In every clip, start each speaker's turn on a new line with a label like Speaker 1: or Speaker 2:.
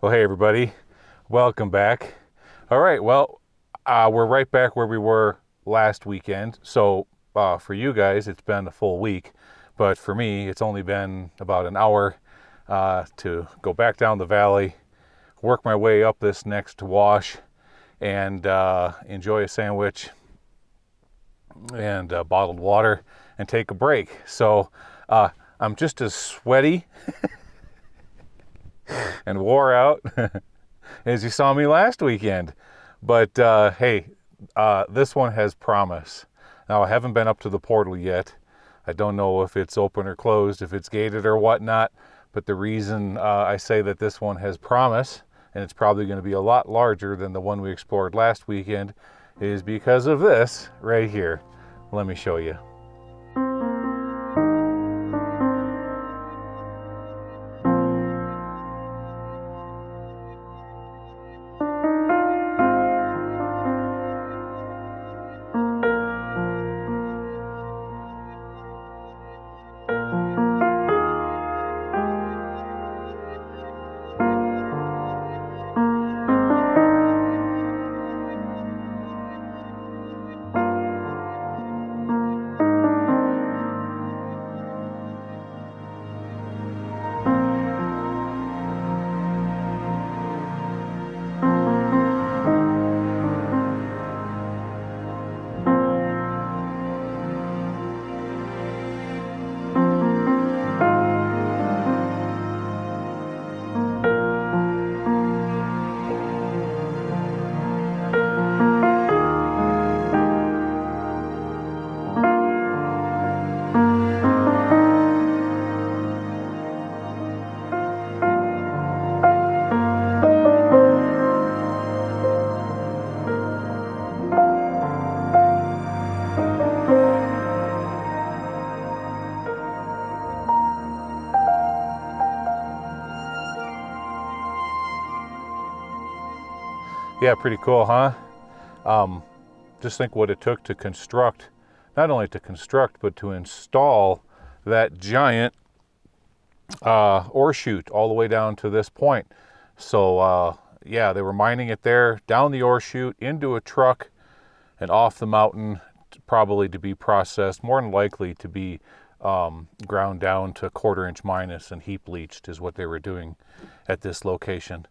Speaker 1: Well, hey everybody, welcome back. All right, well, we're right back where we were last weekend. So for you guys, it's been a full week, but for me, it's only been about an hour to go back down the valley, work my way up this next wash, and enjoy a sandwich and bottled water and take a break. So I'm just as sweaty and wore out as you saw me last weekend. But hey, this one has promise. Now, I haven't been up to the portal yet. I don't know if it's open or closed, if it's gated or whatnot, but the reason I say that this one has promise, and it's probably going to be a lot larger than the one we explored last weekend, is because of this right here. Let me show you. Yeah, pretty cool, huh? Just think what it took to construct, not only to construct, but to install that giant ore chute all the way down to this point. So yeah, they were mining it there, down the ore chute, into a truck, and off the mountain, probably to be processed, more than likely to be ground down to 1/4 inch minus and heap leached is what they were doing at this location.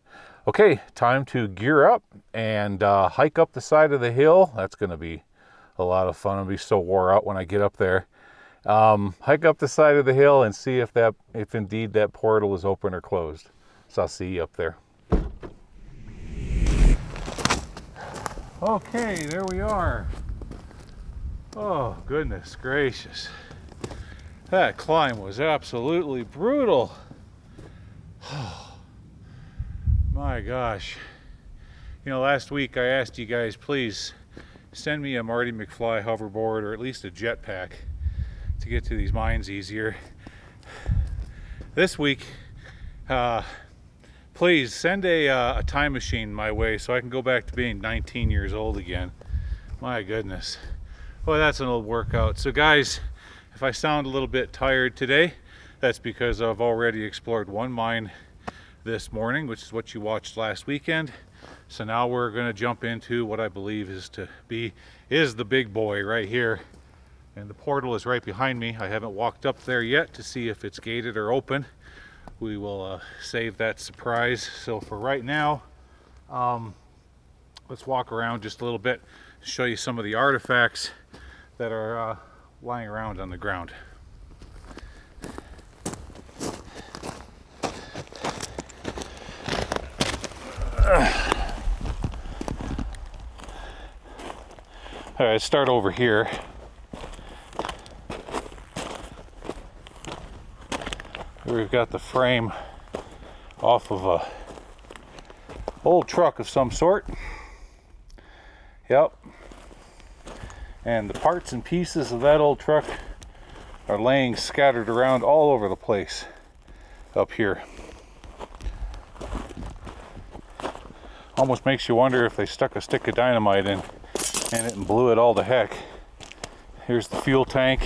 Speaker 1: Okay, time to gear up and hike up the side of the hill. That's going to be a lot of fun. I'll be so wore out when I get up there. Hike up the side of the hill and see if indeed that portal is open or closed. So I'll see you up there. Okay, there we are. Oh, goodness gracious. That climb was absolutely brutal. My gosh. You know, last week I asked you guys, please send me a Marty McFly hoverboard or at least a jetpack to get to these mines easier. This week, please send a time machine my way so I can go back to being 19 years old again. My goodness. Boy, that's an old workout. So guys, if I sound a little bit tired today, that's because I've already explored one mine this morning, which is what you watched last weekend. So now we're going to jump into what I believe is the big boy right here, and the portal is right behind me. I haven't walked up there yet to see if it's gated or open. We will save that surprise. So for right now, let's walk around just a little bit to show you some of the artifacts that are lying around on the ground. All right, let's start over here. We've got the frame off of a old truck of some sort. Yep. And the parts and pieces of that old truck are laying scattered around all over the place up here. Almost makes you wonder if they stuck a stick of dynamite in it and blew it all to heck. Here's the fuel tank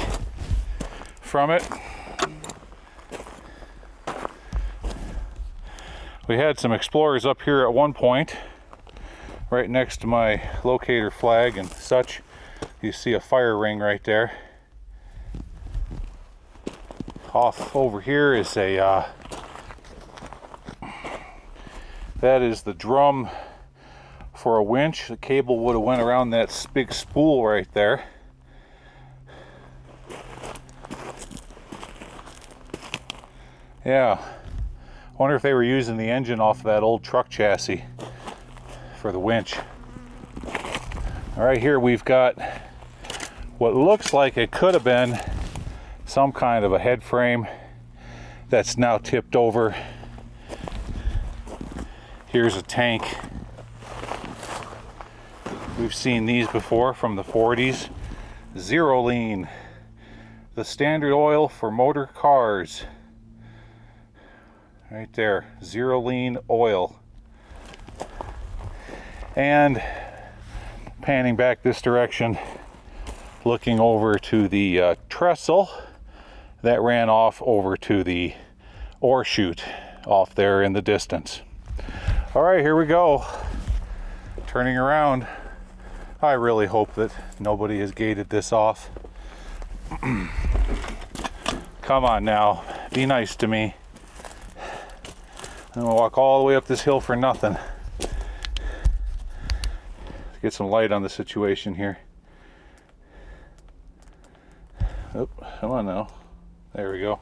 Speaker 1: from it. We had some explorers up here at one point, right next to my locator flag and such. You see a fire ring right there. Off over here is a that is the drum for a winch. The cable would have went around that big spool right there. Yeah, wonder if they were using the engine off of that old truck chassis for the winch. All right, here we've got what looks like it could have been some kind of a head frame that's now tipped over. Here's a tank. We've seen these before from the 40s. Zero lean, the standard oil for motor cars. Right there, zero lean oil. And panning back this direction, looking over to the trestle that ran off over to the ore chute off there in the distance. All right, here we go. Turning around. I really hope that nobody has gated this off. Come on now, be nice to me. I'm gonna walk all the way up this hill for nothing. Let's get some light on the situation here. Oh, come on now. There we go.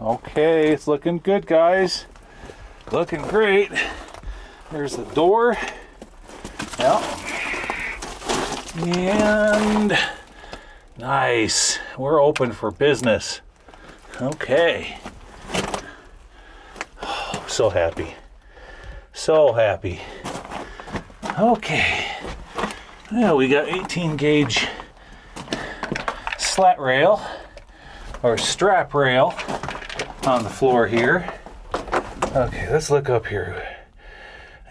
Speaker 1: Okay, it's looking good, guys. Looking great. There's the door. Yep. And nice. We're open for business. Okay. Oh, so happy. So happy. Okay. Yeah, we got 18 gauge slat rail or strap rail on the floor here. Okay, let's look up here.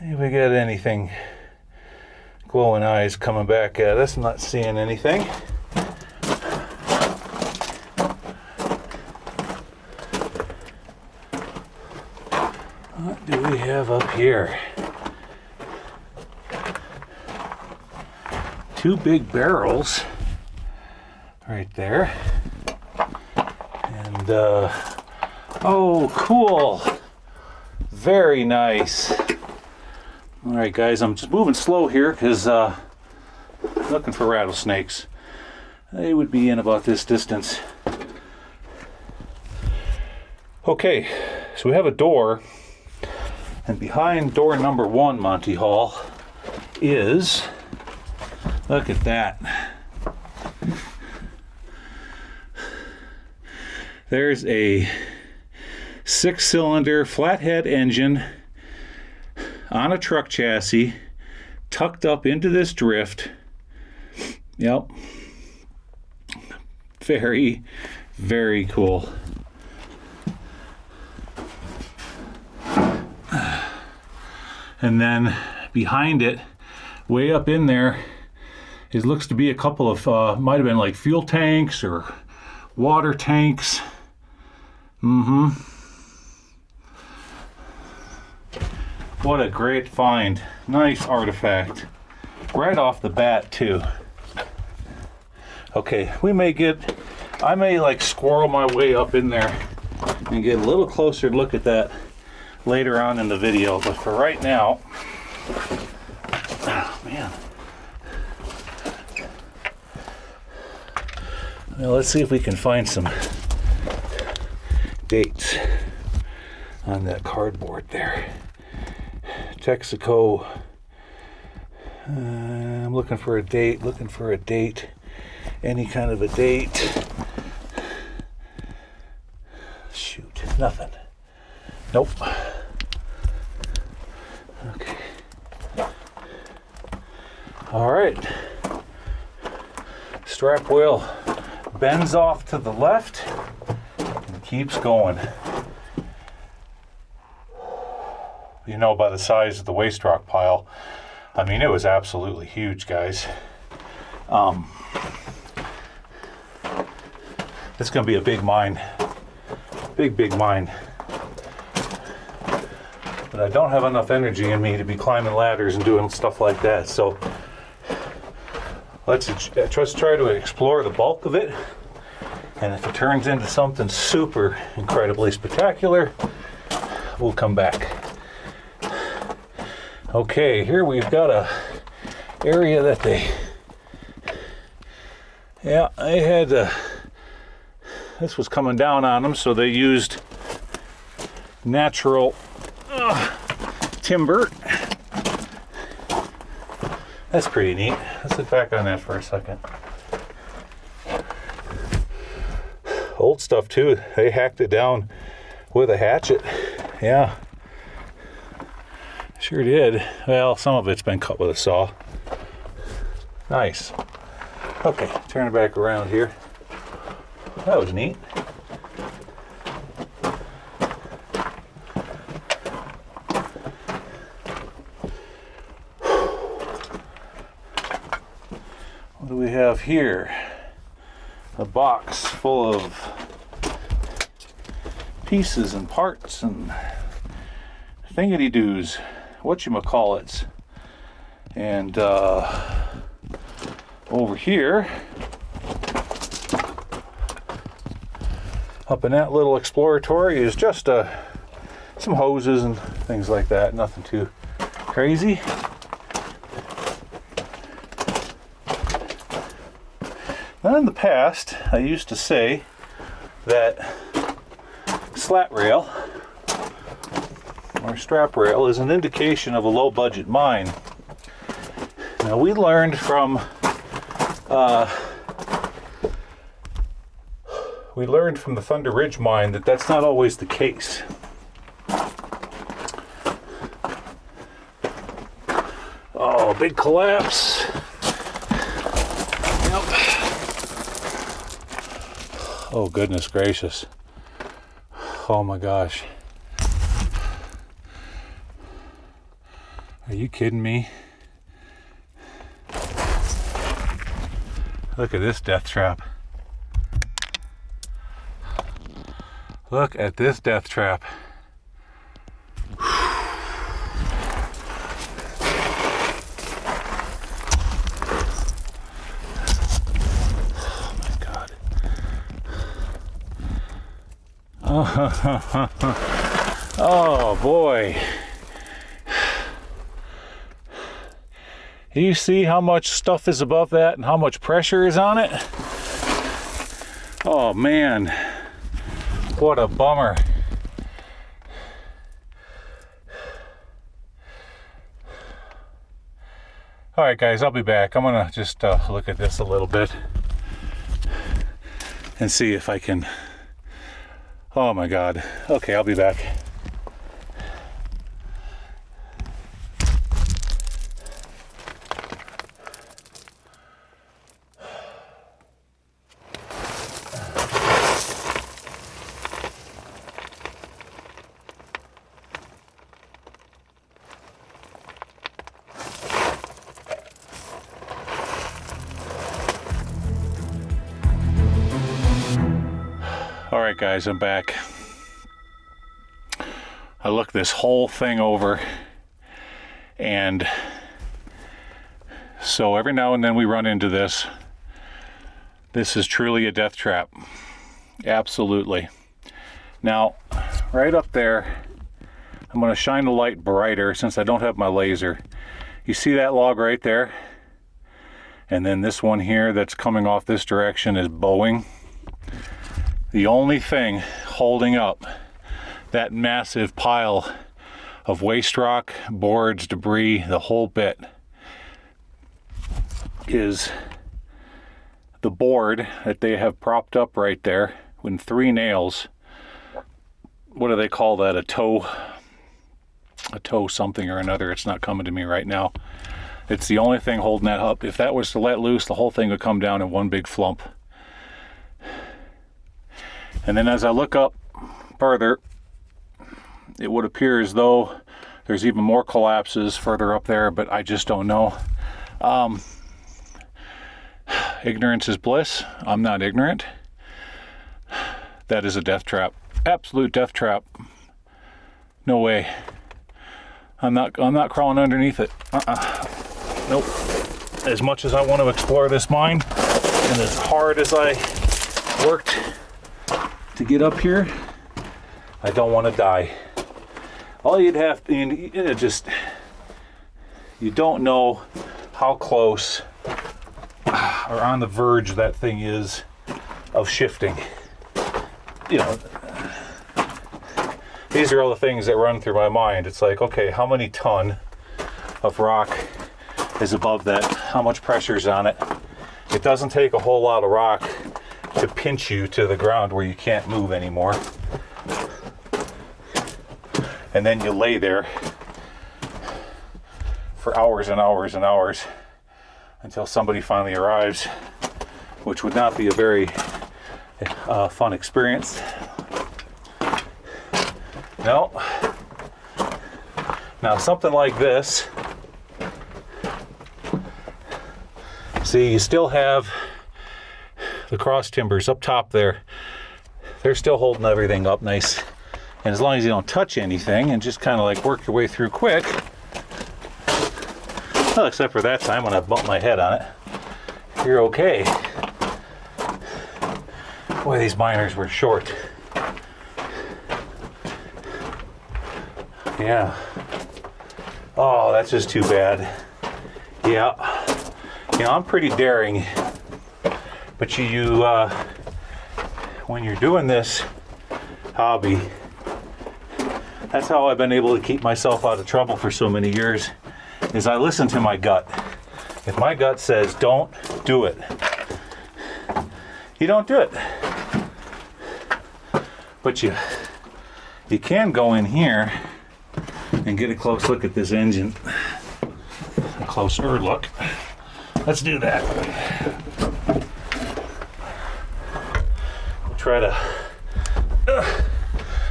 Speaker 1: If we got anything glowing eyes coming back at us, I'm not seeing anything. What do we have up here? Two big barrels right there. And oh, cool. Very nice. All right, guys, I'm just moving slow here because looking for rattlesnakes. They would be in about this distance. Okay, so we have a door, and behind door number 1, Monty Hall, is, look at that. There's a 6-cylinder flathead engine on a truck chassis tucked up into this drift. Yep. Very, very cool. And then behind it, way up in there, it looks to be a couple of, might have been like fuel tanks or water tanks. What a great find. Nice artifact. Right off the bat, too. Okay, I may like squirrel my way up in there and get a little closer look at that later on in the video, but for right now, oh man. Well, let's see if we can find some dates on that cardboard there. Texaco. I'm looking for a date, any kind of a date. Shoot, nothing. Nope. Okay. All right. Strap wheel bends off to the left and keeps going. You know, by the size of the waste rock pile, I mean, it was absolutely huge, guys. It's going to be a big mine. Big mine. but I don't have enough energy in me to be climbing ladders and doing stuff like that. So let's just try to explore the bulk of it. And if it turns into something super incredibly spectacular, we'll come back. Okay, here we've got a area that they had this was coming down on them, so they used natural timber. That's pretty neat. Let's sit back on that for a second. Old stuff too. They hacked it down with a hatchet. Yeah, sure did. Well, some of it's been cut with a saw. Nice. Okay, turn it back around here. That was neat. What do we have here? A box full of pieces and parts and thingy-doos, whatchamacallits. And over here, up in that little exploratory, is just some hoses and things like that. Nothing too crazy. Now, in the past, I used to say that slat rail or strap rail is an indication of a low budget mine. Now, we learned from the Thunder Ridge mine that that's not always the case. Oh, big collapse. Yep. Oh, goodness gracious. Oh my gosh. Are you kidding me? Look at this death trap. Look at this death trap. Oh my God. Oh boy. You see how much stuff is above that and how much pressure is on it? Oh man, what a bummer. All right guys, I'll be back. I'm gonna just look at this a little bit and see if I can, oh my God. Okay, I'll be back. Alright guys, I'm back. I looked this whole thing over, and so every now and then we run into this. This is truly a death trap. Absolutely. Now, right up there, I'm going to shine the light brighter since I don't have my laser. You see that log right there? And then this one here that's coming off this direction is bowing. The only thing holding up that massive pile of waste rock, boards, debris, the whole bit, is the board that they have propped up right there with 3 nails. What do they call that? A toe something or another. It's not coming to me right now. It's the only thing holding that up. If that was to let loose, the whole thing would come down in one big flump. And then as I look up further, it would appear as though there's even more collapses further up there, but I just don't know. Ignorance is bliss. I'm not ignorant. That is a death trap. Absolute death trap. No way. I'm not crawling underneath it. Nope. As much as I want to explore this mine, and as hard as I worked to get up here, I don't want to die. All you'd have to, you don't know how close or on the verge that thing is of shifting. You know, these are all the things that run through my mind. It's like, okay, how many ton of rock is above that? How much pressure's on it? It doesn't take a whole lot of rock to pinch you to the ground where you can't move anymore. And then you lay there for hours and hours and hours until somebody finally arrives, which would not be a very fun experience. No. Now something like this, see, you still have the cross timbers up top there. They're still holding everything up nice. And as long as you don't touch anything and just kind of like work your way through quick, well, except for that time when I bumped my head on it, you're okay. Boy, these miners were short. Yeah. Oh, that's just too bad. Yeah. You know, I'm pretty daring, but when you're doing this hobby, that's how I've been able to keep myself out of trouble for so many years, is I listen to my gut. If my gut says don't do it, you don't do it. But you can go in here and get a close look at this engine. A closer look. Let's do that. We'll try to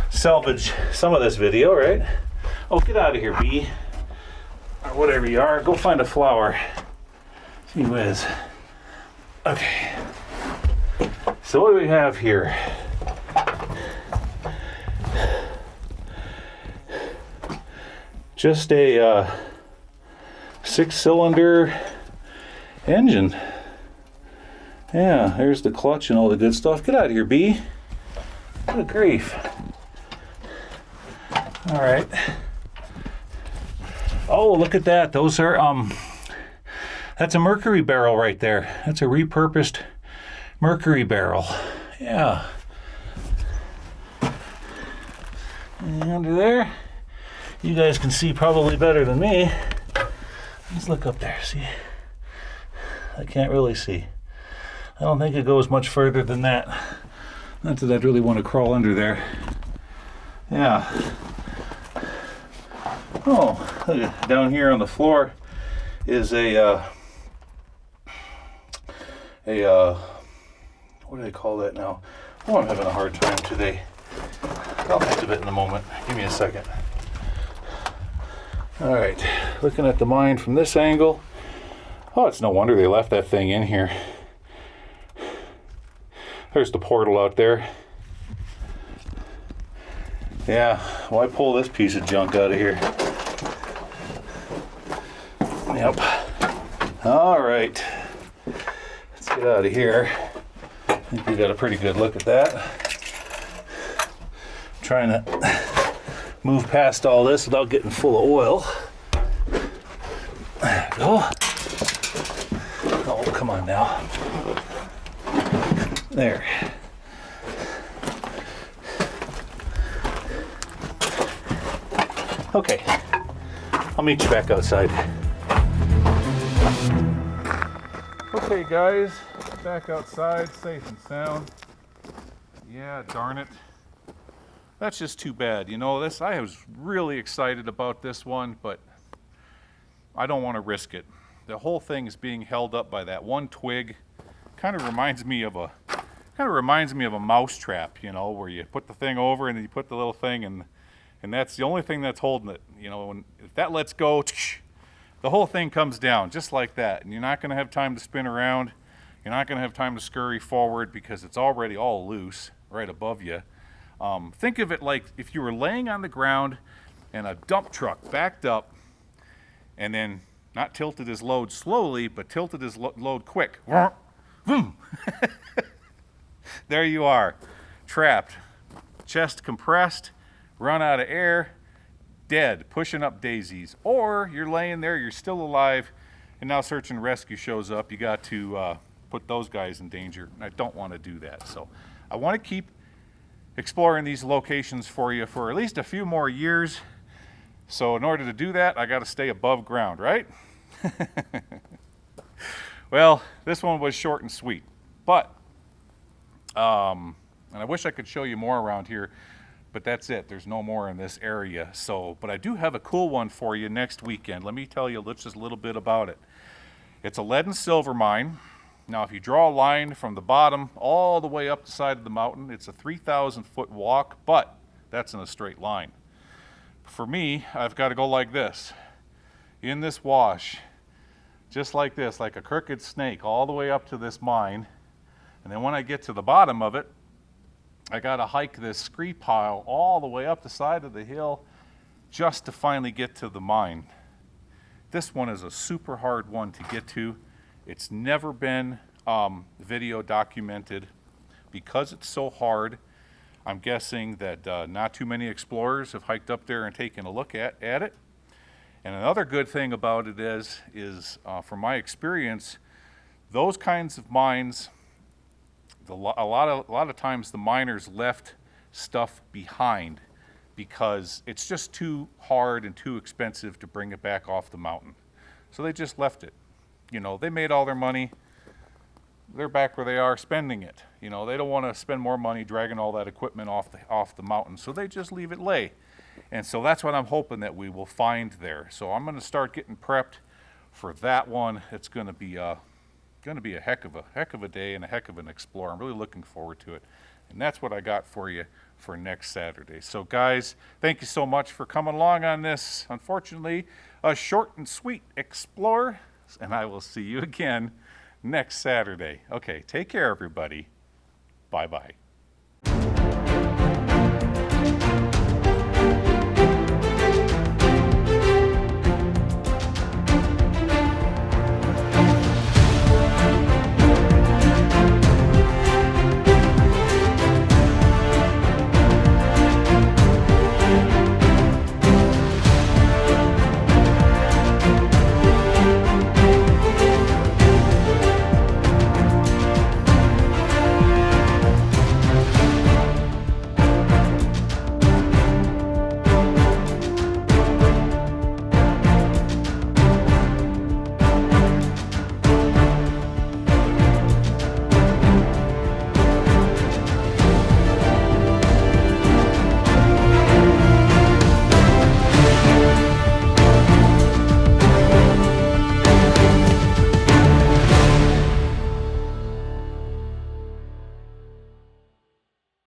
Speaker 1: salvage some of this video, right? Oh, get out of here, bee. Or whatever you are. Go find a flower. Gee whiz. Okay. So what do we have here? Just a 6-cylinder engine. Yeah, there's the clutch and all the good stuff. Get out of here, bee. Good grief. All right. Oh, look at that. Those are that's a mercury barrel right there. That's a repurposed mercury barrel. Yeah. And under there, you guys can see probably better than me. Let's look up there. See? I can't really see. I don't think it goes much further than that. Not that I'd really want to crawl under there. Yeah. Oh, look at, down here on the floor is a what do they call that now? Oh, I'm having a hard time today. I'll think of it in a moment. Give me a second. All right, looking at the mine from this angle. Oh, it's no wonder they left that thing in here. There's the portal out there. Yeah, why pull this piece of junk out of here? Yep. All right. Let's get out of here. I think we got a pretty good look at that. Trying to move past all this without getting full of oil. There we go. Oh, come on now. There. Okay. I'll meet you back outside. Okay, guys. Back outside, safe and sound. Yeah, darn it. That's just too bad. You know, I was really excited about this one, but I don't want to risk it. The whole thing is being held up by that one twig. Kind of reminds me of a mouse trap, you know, where you put the thing over and then you put the little thing and that's the only thing that's holding it. You know, if that lets go, the whole thing comes down just like that, and you're not going to have time to spin around. You're not going to have time to scurry forward because it's already all loose right above you. Think of it like if you were laying on the ground and a dump truck backed up and then not tilted his load slowly, but tilted his load quick. There you are, trapped, chest compressed, run out of air, dead, pushing up daisies. Or you're laying there, you're still alive, and now search and rescue shows up. You got to put those guys in danger. I don't want to do that. So I want to keep exploring these locations for you for at least a few more years. So in order to do that, I got to stay above ground, right? Well, this one was short and sweet, but and I wish I could show you more around here, but that's it. There's no more in this area. So, but I do have a cool one for you next weekend. Let me tell you just a little bit about it. It's a lead and silver mine. Now, if you draw a line from the bottom all the way up the side of the mountain, it's a 3,000-foot walk, but that's in a straight line. For me, I've got to go like this, in this wash, just like this, like a crooked snake, all the way up to this mine. And then when I get to the bottom of it, I got to hike this scree pile all the way up the side of the hill just to finally get to the mine. This one is a super hard one to get to. It's never been video documented because it's so hard. I'm guessing that not too many explorers have hiked up there and taken a look at it. And another good thing about it is from my experience, those kinds of mines, a lot of times the miners left stuff behind because it's just too hard and too expensive to bring it back off the mountain. So they just left it. You know, they made all their money. They're back where they are spending it. You know, they don't want to spend more money dragging all that equipment off the mountain, so they just leave it lay. And so that's what I'm hoping that we will find there. So I'm going to start getting prepped for that one. It's going to be a heck of a day and a heck of an explore. I'm really looking forward to it. And that's what I got for you for next Saturday. So guys, thank you so much for coming along on this, unfortunately, a short and sweet explore. And I will see you again next Saturday. Okay, take care, everybody. Bye-bye.